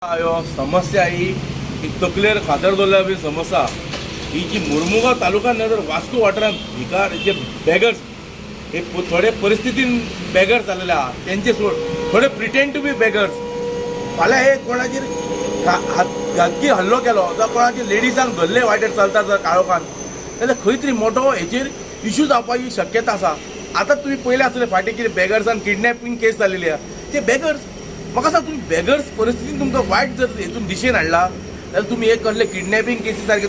आयो समस्या ही एक तकलेर खातर दवरल्या बी समस्या ही जी मुर्मुगांव तालुका नजर वास्को वाठारांत भिकार जे बेगर्स एक थोडे परिस्थितीन बेगर्स जाल्ले आहा तेंचे सोड थोडे प्रिटेंड टू बी बेगर्स फाल्यां हे कोणाचेर घातकी हल्लो केलो जावं कोणाच्या लेडीजांक धरले वाटेर चलता जर काळोखान जाल्यार खंय तरी मोठो हेचेर इश्यू जावपाची शक्यता आसा. आतां तुमी पयले आसतले फाटीं कितें बेगर्सान किडनॅपिंग केस जाल्ली आहा ते बेगर्स म्हाका सांग तुम्ही बेगर्स परिस्थितीन तुमकां वायट जर हेतून दिशेन हाडला जाल्यार तुमी एक कसले किडनॅपिंग केसी सारखे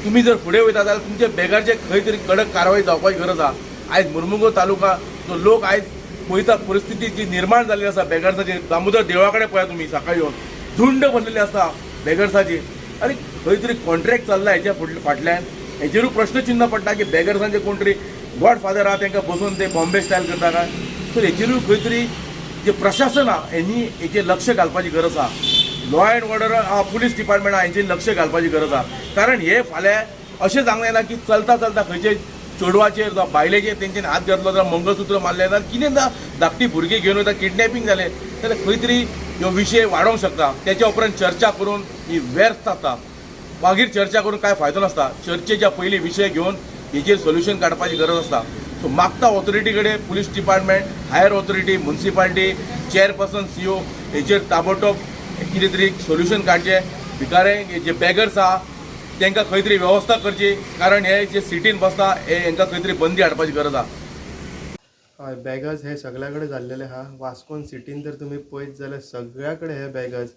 तुमी जर फुडें वयता जाल्यार तुमचे बेगरचे खंय तरी कडक कारवाई जावपाची गरज आहा. आयज मुर्मुगांव तालुका जो लोक आयज पळयता परिस्थिती जी निर्माण जाल्ली आसा बेगर्साची दामोदर देवळा कडेन पळया तुमी सकाळी येवन झुंड भरलेली आसता बेगर्साची आनी खंय तरी कॉन्ट्रॅक्ट चल्ला हेच्या फाटल्यान हेचेरूय प्रश्नचिन्ह पडटा की बेगर्सांचे कोण तरी गॉडफादर आहा तांकां बसून ते बॉम्बे स्टायल करता काय सो हेचेरूय खंय तरी जे प्रशासन आहा हेनी हेचेर लक्ष घालपाची गरज आहा. Law and order police department आहा हेचेर लक्ष घालपाची गरज आहा. कारण हे फाल्यां अशें जावंक येना की चलता चलता खंयचे चेडवाचेर जावं बायलेचेर तेंच्यानी हात घातलो जाल्यार मंगळसूत्र मारलें जाल्यार कितें धाकटी भुरगीं घेवन वयता किडनॅपिंग जालें जाल्यार खंय तरी ह्यो विशय वाडोवंक शकता. तेच्या उपरांत चर्चा करून ही व्यर्थ आसता. मागीर चर्चा करून कांय फायदो नासता. चर्चेच्या पयलीं विशय घेवन हेचेर सोल्युशन काडपाची गरज आसता. सो मागता ऑथॉरिटी कडेन police department higher authority municipality chairperson CO हेचेर ताबडतोब कितें तरी सोल्युशन काडचें. भिकारे जे बेगर्स आहा तांकां खंय तरी वेवस्था करची कारण हे जे सिटीन बसता हेंकां खंय तरी बंदी हाडपाची गरज आहा. हय बेगर्स हे सगळ्या कडेन जाल्लेले आहा. वास्कोन सिटीन जर तुमी पळयत जाल्यार सगळ्या कडेन हे बेगर्स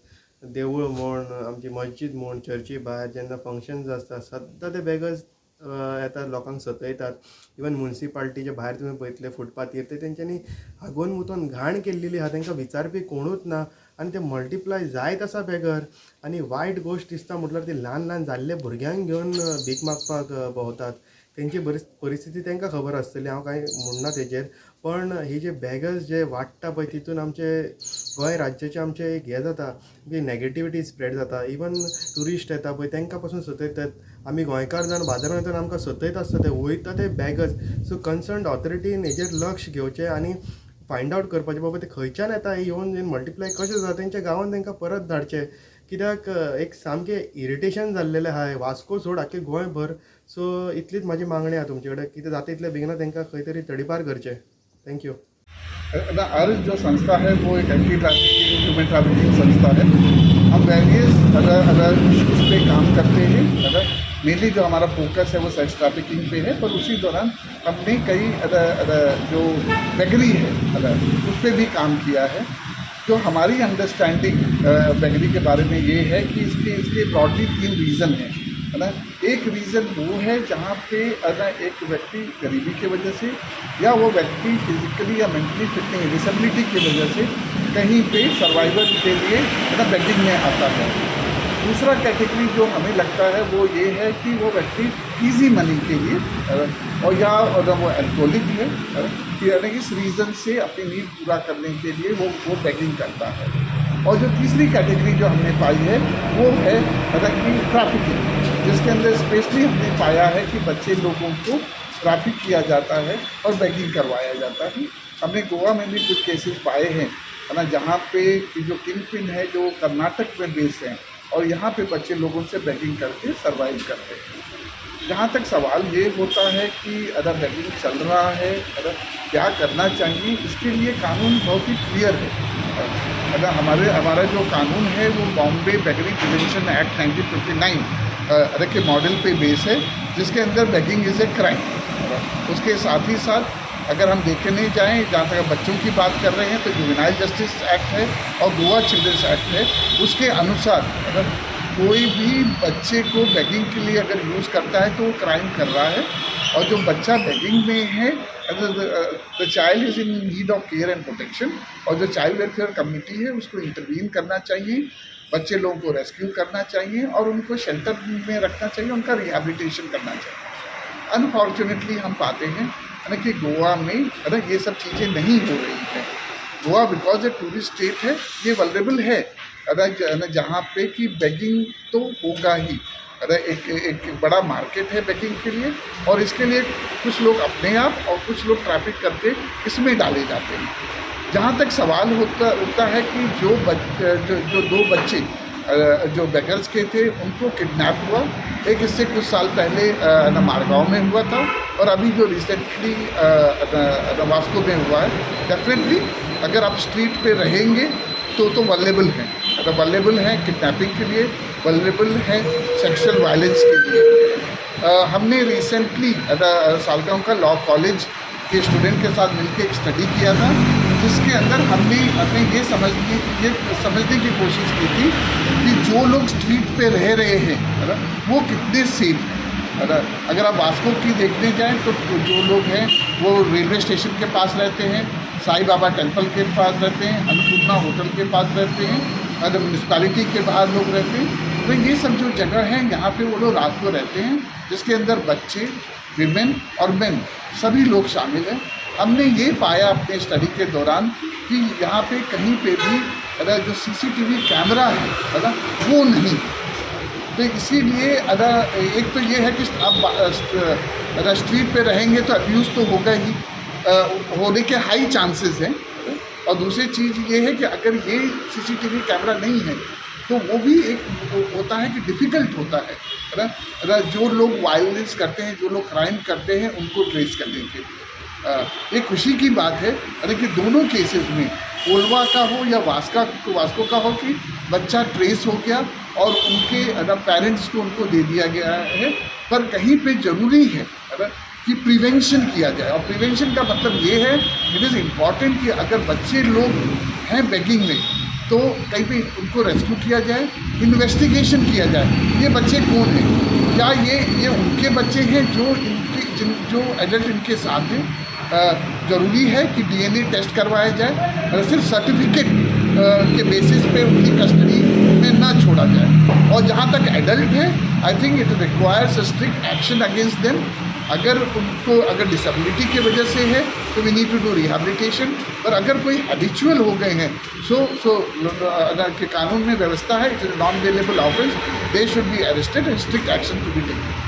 देवूळ म्हण आमची मस्जीद म्हण चर्ची भायर जेन्ना फंक्शन्स आसता सद्दां ते बेगर्स येतात लोकांक सतयतात. इवन म्युनिसिपालिटीचे भायर तुमी पळयतले फुटपाथेर ते तेंच्यांनी हागोन मुतोन घाण केल्लेली आहा तांकां विचारपी कोणूच ना आनी ते मल्टिप्लाय जायत आसा बेगर. आनी वायट गोश्ट दिसता म्हटल्यार ती ल्हान ल्हान जाल्ले भुरग्यांक घेवन भीक मागपाक भोंवतात. तेंची परिस्थिती तांकां खबर आसतली हांव कांय म्हणना तेजेर पण ही जे बेगर्स जे वाडटा पळय तितून आमचे गोंय राज्याचे आमचे एक हें जाता की नॅगेटिविटी स्प्रेड जाता. इवन ट्युरिस्ट येता पळय तांकां पासून सतयतात. आमी गोंयकार जावन बाजारांत वयतना आमकां सतयत आसता ते वयता ते बेगर्स. सो कन्सर्न ऑथॉरिटीन हेजेर लक्ष घेवचें आनी फायंड आवट करपाचें बाबा ते खंयच्यान येता येवन मल्टिप्लाय कशें जाता तेंच्या गांवांत तांकां परत धाडचें. कित्याक एक सामकें इरिटेशन जाल्लेलें आहा वास्को सोड आख्खे गोंयभर. सो इतलीच म्हाजी मागणी आहा तुमचे कडेन कितें जाता इतले बेगिना तांकां खंय तरी तडीपार करचें. थँक्यू. अर्ज जो संस्था है वो एक एंटी ट्रैफिकिंग ह्यूमन ट्रैफिकिंग संस्था है. हम वेरियस अदर इश्यूज़ पे काम करते हैं. मेनली जो हमारा फोकस है वो सेक्स ट्रैफिकिंग पे है पर उसी दौरान हमने कई अदर जो बेगरी है उस पर भी काम किया है. जो हमारी अंडरस्टैंडिंग बेगरी के बारे में ये है कि इसके ब्रॉडली 3 रीज़न हैं है ना. एक रीज़न वो है जहाँ पे अगर एक व्यक्ति गरीबी की वजह से या वो व्यक्ति फिजिकली या मेंटली फिट नहीं डिसेबिलिटी की वजह से कहीं पे सर्वाइवल के लिए है ना बेगिंग में आता है. दूसरा कैटेगरी जो हमें लगता है वो ये है कि वो व्यक्ति इजी मनी के लिए और या अगर वो एल्कोहलिक है यानी इस रीज़न से अपनी नीड पूरा करने के लिए वो बेगिंग करता है. और जो तीसरी कैटेगरी जो हमने पाई है वो है मतलब कि ट्रैफिकिंग जिसके अंदर स्पेशली हमने पाया है कि बच्चे लोगों को ट्रैफिक किया जाता है और बेगिंग करवाया जाता है. हमने गोवा में भी कुछ केसेस पाए हैं है ना जहाँ पे जो किंग पिन है जो कर्नाटक में बेस हैं और यहाँ पे बच्चे लोगों से बेगिंग करके सर्वाइव करते हैं. जहाँ तक सवाल ये होता है कि अगर बेगिंग चल रहा है अगर क्या करना चाहिए इसके लिए कानून बहुत ही क्लियर है. अगर हमारा जो कानून है वो बॉम्बे बेगरी प्रिवेंशन एक्ट 1959 के मॉडल पे बेस है जिसके अंदर बेगिंग इज़ ए क्राइम. उसके साथ ही साथ अगर हम देखने जाएँ जहाँ तक बच्चों की बात कर रहे हैं तो जुवेनाइल जस्टिस एक्ट है और गोवा चिल्ड्रंस एक्ट है. उसके अनुसार अगर कोई भी बच्चे को बेगिंग के लिए अगर यूज़ करता है तो वो क्राइम कर रहा है. और जो बच्चा बेगिंग में है अगर the child is in need of care and protection और जो चाइल्ड वेलफेयर कमेटी है उसको इंटरवीन करना चाहिए. बच्चे लोगों को रेस्क्यू करना चाहिए और उनको शेल्टर में रखना चाहिए. उनका रिहेबिलिटेशन करना चाहिए. अनफॉर्चुनेटली हम पाते हैं ना कि गोवा में अगर ये सब चीज़ें नहीं हो रही हैं. Goa because a tourist state है ये वल्नरेबल है अगर जहाँ पे कि बेगिंग तो होगा ही. अगर एक बड़ा मार्केट है बेगिंग के लिए और इसके लिए कुछ लोग अपने आप और कुछ लोग ट्रैफिक करके इसमें डाले जाते हैं. जहाँ तक सवाल होता है कि जो दो बच्चे जो बेगर्स के थे उनको किडनैप हुआ, एक इससे कुछ साल पहले मारगांव में हुआ था और अभी जो रिसेंटली वास्को में हुआ है। डेफिनेटली अगर आप स्ट्रीट पे रहेंगे तो वल्नरेबल हैं, वल्नरेबल हैं किडनैपिंग के लिए, वल्नरेबल हैं सेक्सुअल वायलेंस के लिए। हमने रिसेंटली सालगांव का लॉ कॉलेज के स्टूडेंट के साथ मिलकर एक स्टडी किया था, जिसके अंदर हमने ये समझने की कोशिश की थी कि जो लोग स्ट्रीट पे रह रहे हैं है ना, वो कितने सेफ हैं है ना। अगर आप वास्को की देखने जाएं तो जो लोग हैं वो रेलवे स्टेशन के पास रहते हैं, साई बाबा टेम्पल के पास रहते हैं, अन्नपूर्णा होटल के पास रहते हैं, अगर म्यूनसिपालिटी के बाहर लोग रहते हैं। तो ये सब जो जगह हैं यहाँ पे वो लोग रात को रहते हैं, जिसके अंदर बच्चे, विमेन और मेन सभी लोग शामिल हैं। हमने ये पाया अपने स्टडी के दौरान कि यहाँ पे कहीं पे भी अगर जो सीसीटीवी कैमरा है ना वो नहीं, तो इसीलिए अगर एक तो ये है कि अब स्ट्रीट पे रहेंगे तो अब्यूज़ तो होगा ही, होने के हाई चांसेस हैं। और दूसरी चीज़ ये है कि अगर ये सीसीटीवी कैमरा नहीं है तो वो भी एक होता है कि डिफ़िकल्ट होता है ना, जो लोग वायलेंस करते हैं, जो लोग क्राइम करते हैं उनको ट्रेस करने के लिए। ये खुशी की बात है कि दोनों केसेस में कोलवा का हो या वास्को का हो कि बच्चा ट्रेस हो गया और उनके पेरेंट्स को उनको दे दिया गया है। पर कहीं पे ज़रूरी है कि प्रिवेंशन किया जाए, और प्रिवेंशन का मतलब ये है, इट इज़ इम्पॉर्टेंट कि अगर बच्चे लोग हैं बेगिंग में तो कहीं पे उनको रेस्क्यू किया जाए, इन्वेस्टिगेशन किया जाए, ये बच्चे कौन हैं, क्या ये उनके बच्चे हैं जो एडल्ट इनके साथ हैं। ज़रूरी है कि डीएनए टेस्ट करवाया जाए और सिर्फ सर्टिफिकेट के बेसिस पे उनकी कस्टडी में ना छोड़ा जाए। और जहाँ तक एडल्ट है, I think it requires strict action against them. अगर डिसेबिलिटी की वजह से है तो we need to do rehabilitation, पर अगर कोई हैबिचुअल हो गए हैं के कानून में व्यवस्था है, it is non bailable offence, they should be arrested and strict action to be taken.